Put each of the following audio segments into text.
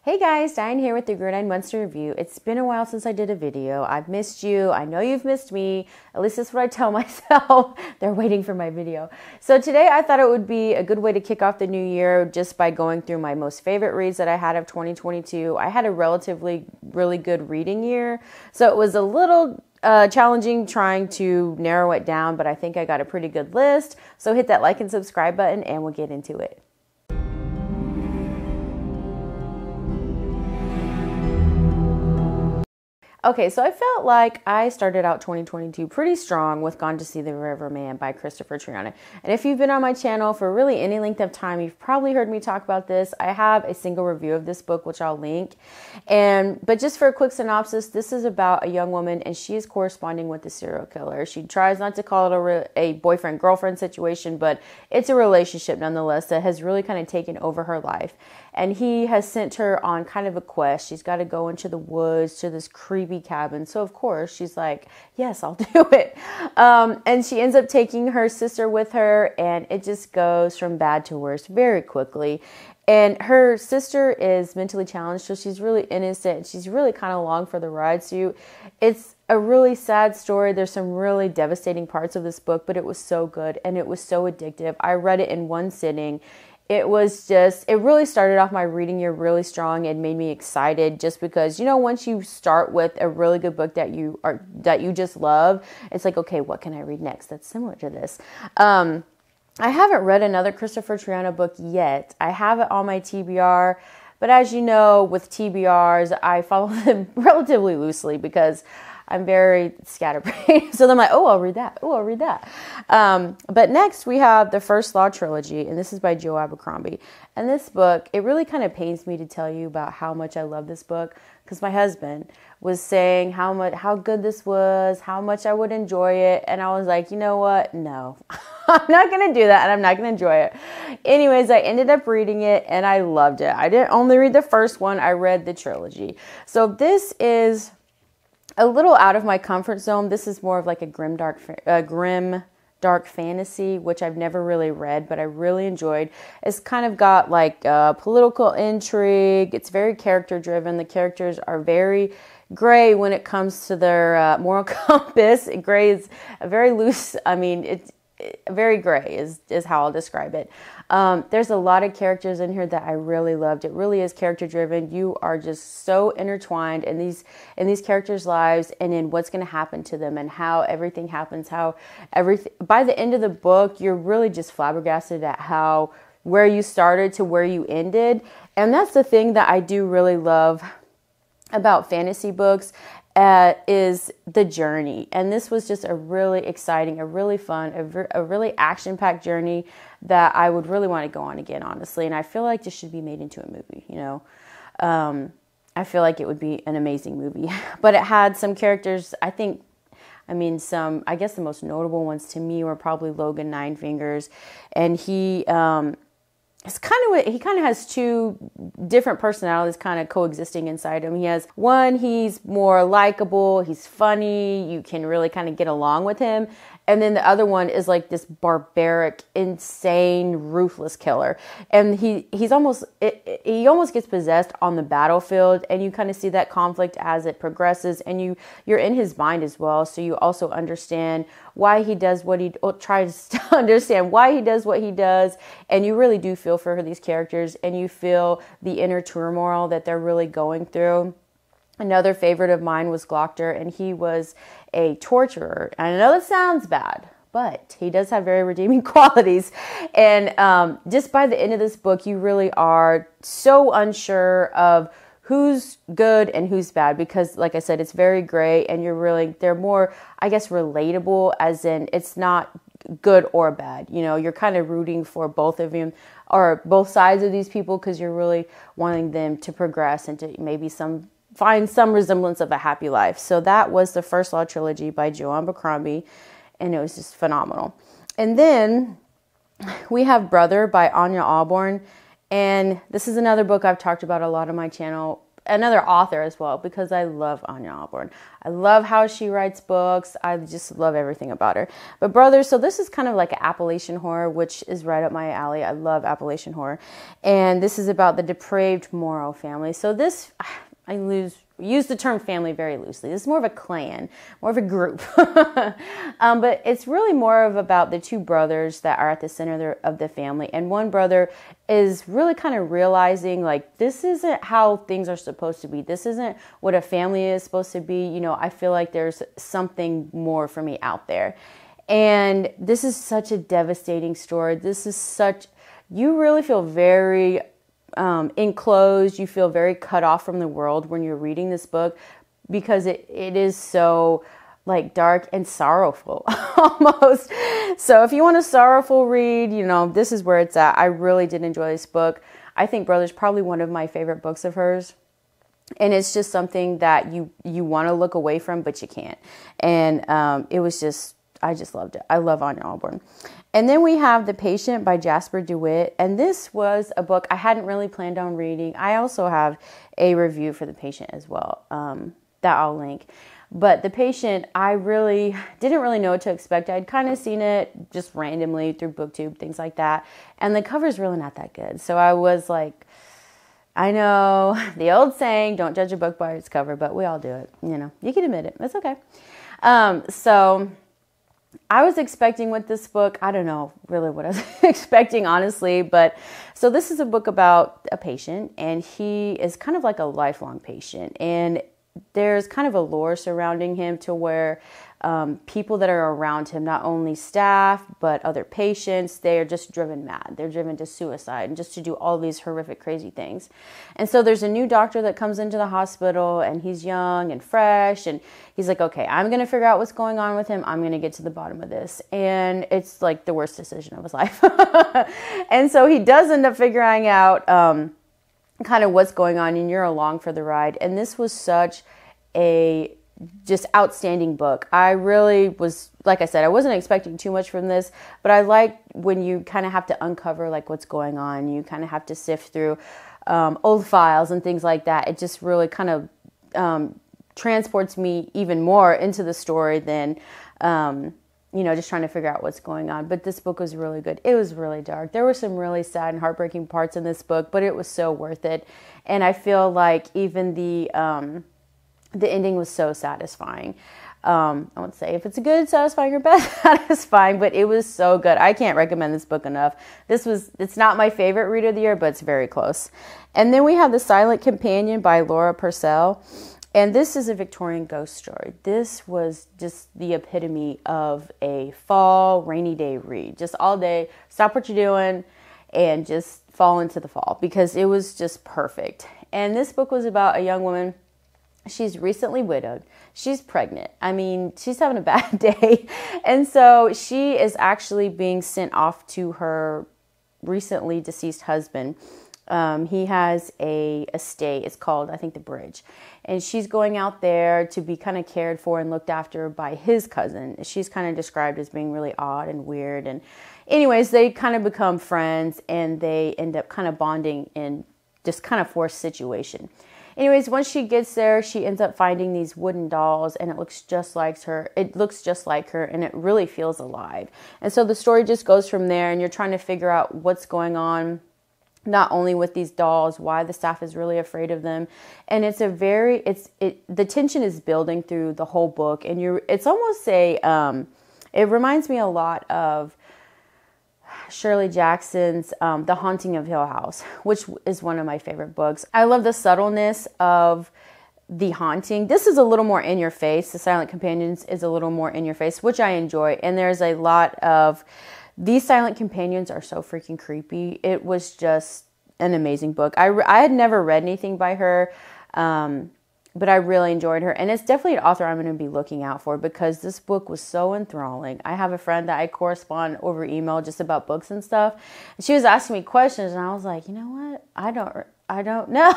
Hey guys, Diane here with the GreenEyed Monster Review. It's been a while since I did a video. I've missed you. I know you've missed me. At least that's what I tell myself. They're waiting for my video. So today I thought it would be a good way to kick off the new year just by going through my most favorite reads that I had of 2022. I had a relatively really good reading year, so it was a little challenging trying to narrow it down, but I think I got a pretty good list. So hit that like and subscribe button and we'll get into it. Okay, so I felt like I started out 2022 pretty strong with Gone to See the River Man by Christopher Triana. And if you've been on my channel for really any length of time, you've probably heard me talk about this. I have a single review of this book, which I'll link. But just for a quick synopsis, this is about a young woman and she is corresponding with a serial killer. She tries not to call it a boyfriend-girlfriend situation, but it's a relationship nonetheless that has really kind of taken over her life. And he has sent her on kind of a quest. She's got to go into the woods to this creepy cabin. So of course she's like, yes, I'll do it. And she ends up taking her sister with her, and it just goes from bad to worse very quickly. And her sister is mentally challenged, so she's really innocent. She's really kind of along for the ride. So it's a really sad story. There's some really devastating parts of this book, but it was so good and it was so addictive. I read it in one sitting. It really started off my reading year really strong and made me excited just because, you know, once you start with a really good book that you just love, it's like, okay, what can I read next that's similar to this? I haven't read another Christopher Triana book yet. I have it on my TBR, but as you know, with TBRs, I follow them relatively loosely because I'm very scatterbrained. So I'm like, oh, I'll read that. Oh, I'll read that. But next we have the First Law Trilogy, and this is by Joe Abercrombie. And this book, it really kind of pains me to tell you about how much I love this book because my husband was saying how good this was, how much I would enjoy it. And I was like, you know what? No, I'm not going to do that and I'm not going to enjoy it. Anyways, I ended up reading it and I loved it. I didn't only read the first one. I read the trilogy. So this is a little out of my comfort zone. This is more of like a grim dark fantasy, which I've never really read, but I really enjoyed. It's kind of got like political intrigue. It's very character driven. The characters are very gray when it comes to their moral compass. Gray is a very loose. I mean, it's very gray is how I'll describe it. There's a lot of characters in here that I really loved. It really is character driven. You are just so intertwined in these characters' lives and in what's going to happen to them and how everything happens, by the end of the book, you're really just flabbergasted at where you started to where you ended. And that's the thing that I do really love about fantasy books. Is the journey. And this was just a really exciting, a really fun, a really action-packed journey that I would really want to go on again, honestly. And I feel like this should be made into a movie, you know. I feel like it would be an amazing movie. But it had some characters, I guess the most notable ones to me were probably Logan Ninefingers. And he kind of has two different personalities kind of coexisting inside him. He's more likable, he's funny, you can really kind of get along with him. And then the other one is like this barbaric, insane, ruthless killer. And he almost gets possessed on the battlefield, and you kind of see that conflict as it progresses, and you're in his mind as well. So you also understand why he does tries to understand why he does what he does, and you really do feel for these characters, and you feel the inner turmoil that they're really going through. Another favorite of mine was Glockter, and he was a torturer. And I know that sounds bad, but he does have very redeeming qualities. And just by the end of this book, you really are so unsure of who's good and who's bad because, like I said, it's very gray, and they're more, I guess, relatable, as in it's not good or bad. You know, you're kind of rooting for both of them or both sides of these people because you're really wanting them to progress and to maybe find some resemblance of a happy life. So that was the First Law Trilogy by Joe Abercrombie, and it was just phenomenal. And then we have Brother by Anya Alborn, and this is another book I've talked about a lot on my channel. another author as well, because I love Anya Alborn. I love how she writes books. I just love everything about her. But Brothers, so this is kind of like an Appalachian horror, which is right up my alley. I love Appalachian horror. And this is about the depraved Morrow family. So this, use the term family very loosely. This is more of a clan, more of a group. But it's really more of about the two brothers that are at the center of the family. And one brother is really kind of realizing, like, this isn't how things are supposed to be. This isn't what a family is supposed to be. You know, I feel like there's something more for me out there. And this is such a devastating story. You really feel very enclosed. You feel very cut off from the world when you're reading this book, because it is so like dark and sorrowful almost. So if you want a sorrowful read, you know, this is where it's at. I really did enjoy this book. I think Brothers probably one of my favorite books of hers. And it's just something that you want to look away from, but you can't. And I just loved it. I love Anya Alborn. And then we have The Patient by Jasper DeWitt. And this was a book I hadn't really planned on reading. I also have a review for The Patient as well, that I'll link. But The Patient, I really didn't really know what to expect. I'd kind of seen it just randomly through BookTube, things like that. And the cover's really not that good. So I was like, I know the old saying, don't judge a book by its cover, but we all do it. You know, you can admit it. It's okay. So I was expecting with this book, I don't know really what I was expecting, honestly, but so this is a book about a patient, and he is kind of like a lifelong patient, and there's kind of a lore surrounding him to where people that are around him, not only staff, but other patients, they are just driven mad. They're driven to suicide and just to do all these horrific, crazy things. And so there's a new doctor that comes into the hospital, and he's young and fresh, and he's like, okay, I'm going to figure out what's going on with him. I'm going to get to the bottom of this. And it's like the worst decision of his life. And so he does end up figuring out kind of what's going on, and you're along for the ride. And this was such a just outstanding book. I really was, like I said, I wasn't expecting too much from this, but I like when you kind of have to uncover like what's going on. You kind of have to sift through old files and things like that. It just really kind of transports me even more into the story than just trying to figure out what's going on. But this book was really good. It was really dark. There were some really sad and heartbreaking parts in this book, but it was so worth it. And I feel like even the ending was so satisfying. I won't say if it's a good, satisfying, or bad satisfying, but it was so good. I can't recommend this book enough. It's not my favorite read of the year, but it's very close. And then we have The Silent Companion by Laura Purcell. And this is a Victorian ghost story. This was just the epitome of a fall, rainy day read. Just all day, stop what you're doing and just fall into the fall, because it was just perfect. And this book was about a young woman. She's recently widowed. She's pregnant. I mean, she's having a bad day. And so she is actually being sent off to her recently deceased husband. He has a estate. It's called, I think, The Bridge. And she's going out there to be kind of cared for and looked after by his cousin. She's kind of described as being really odd and weird. And anyways, they kind of become friends, and they end up kind of bonding in this kind of forced situation. Anyways, once she gets there, she ends up finding these wooden dolls, and it looks just like her. It looks just like her, and it really feels alive. And so the story just goes from there, and you're trying to figure out what's going on, not only with these dolls, why the staff is really afraid of them. And the tension is building through the whole book, and it's almost it reminds me a lot of Shirley Jackson's The Haunting of Hill House, which is one of my favorite books. I love the subtleness of the haunting. This is a little more in your face. The Silent Companions is a little more in your face, which I enjoy. And there's a lot of, these Silent Companions are so freaking creepy. It was just an amazing book. I had never read anything by her, but I really enjoyed her. And it's definitely an author I'm going to be looking out for, because this book was so enthralling. I have a friend that I correspond over email just about books and stuff. And she was asking me questions, and I was like, you know what? I don't know.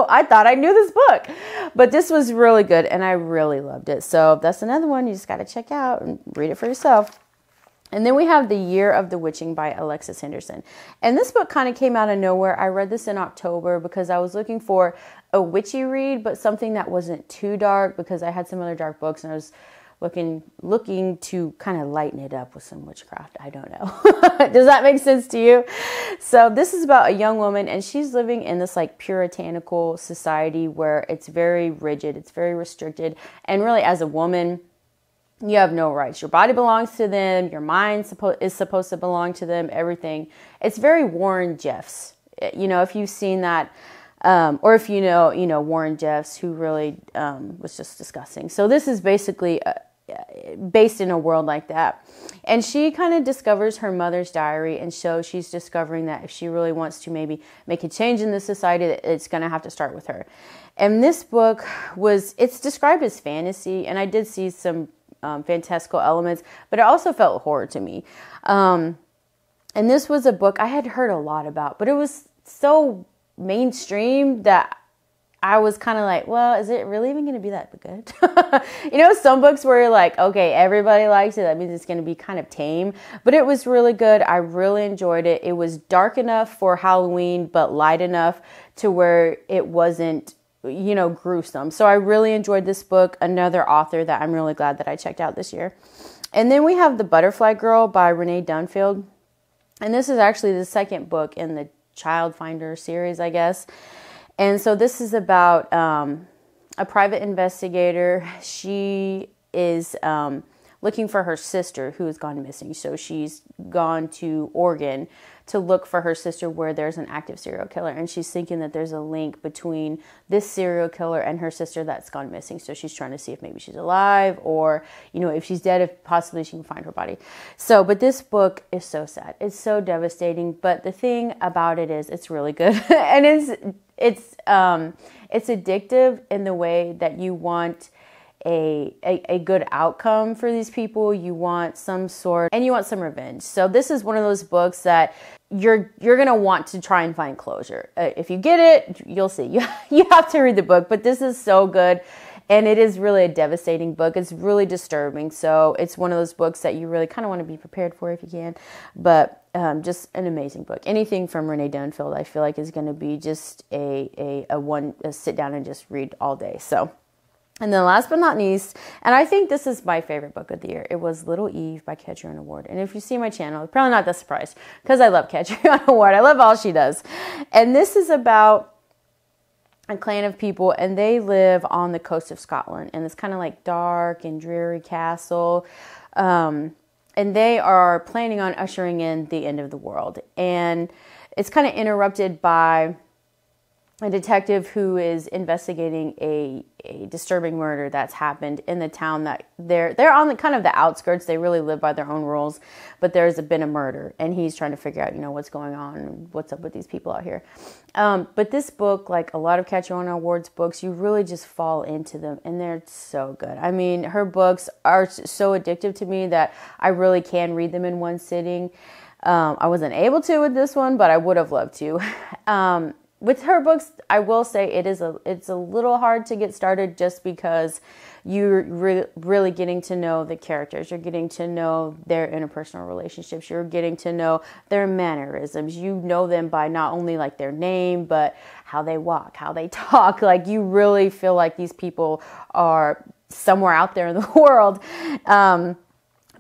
I thought I knew this book. But this was really good, and I really loved it. So that's another one you just got to check out and read it for yourself. And then we have The Year of the Witching by Alexis Henderson. And this book kind of came out of nowhere. I read this in October because I was looking for a witchy read, but something that wasn't too dark, because I had some other dark books and I was looking to kind of lighten it up with some witchcraft. I don't know. Does that make sense to you? So this is about a young woman, and she's living in this like puritanical society where it's very rigid, it's very restricted. And really, as a woman, you have no rights. Your body belongs to them. Your mind is supposed to belong to them. Everything. It's very Warren Jeffs. You know, if you've seen that, or if you know Warren Jeffs, who really was just disgusting. So this is basically based in a world like that. And she kind of discovers her mother's diary, and so she's discovering that if she really wants to maybe make a change in the society, it's going to have to start with her. And this book it's described as fantasy, and I did see some fantastical elements, but it also felt horror to me. And this was a book I had heard a lot about, but it was so mainstream that I was kind of like, well, is it really even going to be that good? You know, some books where you're like, okay, everybody likes it, that means it's going to be kind of tame. But it was really good. I really enjoyed it. It was dark enough for Halloween, but light enough to where it wasn't, you know, gruesome. So I really enjoyed this book. Another author that I'm really glad that I checked out this year. And then we have The Butterfly Girl by Renee Dunfield. And this is actually the second book in the Child Finder series, I guess. And so this is about a private investigator. She is looking for her sister who has gone missing. So she's gone to Oregon to look for her sister where there's an active serial killer. And she's thinking that there's a link between this serial killer and her sister that's gone missing. So she's trying to see if maybe she's alive, or, you know, if she's dead, if possibly she can find her body. So, but this book is so sad. It's so devastating. But the thing about it is it's really good. And it's addictive in the way that you want a good outcome for these people. You want some revenge. So this is one of those books that you're going to want to try and find closure. If you get it, you'll see. You have to read the book, but this is so good. And it is really a devastating book. It's really disturbing. So it's one of those books that you really kind of want to be prepared for if you can. But just an amazing book. Anything from Renee Dunfield, I feel like, is going to be just a sit down and just read all day. So, and then last but not least, and I think this is my favorite book of the year, it was Little Eve by Ketcher Ward. And if you see my channel, you're probably not that surprised, because I love Ketcher Ward. I love all she does. And this is about a clan of people, and they live on the coast of Scotland in this kind of like dark and dreary castle. And they are planning on ushering in the end of the world. And it's kind of interrupted by a detective who is investigating a disturbing murder that's happened in the town that they're on the kind of the outskirts. They really live by their own rules, but there's been a murder, and he's trying to figure out, you know, what's going on and what's up with these people out here. But this book, like a lot of Catch Your Own Awards books, you really just fall into them, and they're so good. I mean, her books are so addictive to me that I really can read them in one sitting. I wasn't able to with this one, but I would have loved to. With her books, I will say it's a little hard to get started, just because you're really getting to know the characters. You're getting to know their interpersonal relationships. You're getting to know their mannerisms. You know them by not only like their name, but how they walk, how they talk. Like, you really feel like these people are somewhere out there in the world.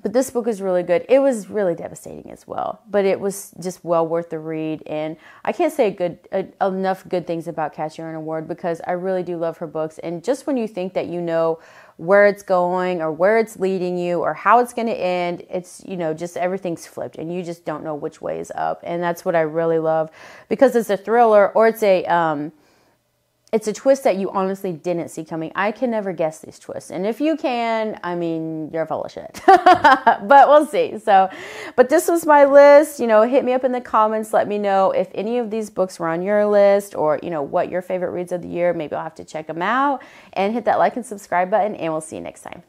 But this book is really good. It was really devastating as well, but it was just well worth the read. And I can't say enough good things about Catch Your Own Ward, because I really do love her books. And just when you think that you know where it's going or where it's leading you or how it's going to end, it's, you know, just everything's flipped and you just don't know which way is up. And that's what I really love, because it's a thriller, or it's a twist that you honestly didn't see coming. I can never guess these twists. And if you can, I mean, you're full of shit. But we'll see. So, but this was my list. You know, hit me up in the comments. Let me know if any of these books were on your list, or, you know, what your favorite reads of the year. Maybe I'll have to check them out. And hit that like and subscribe button, and we'll see you next time.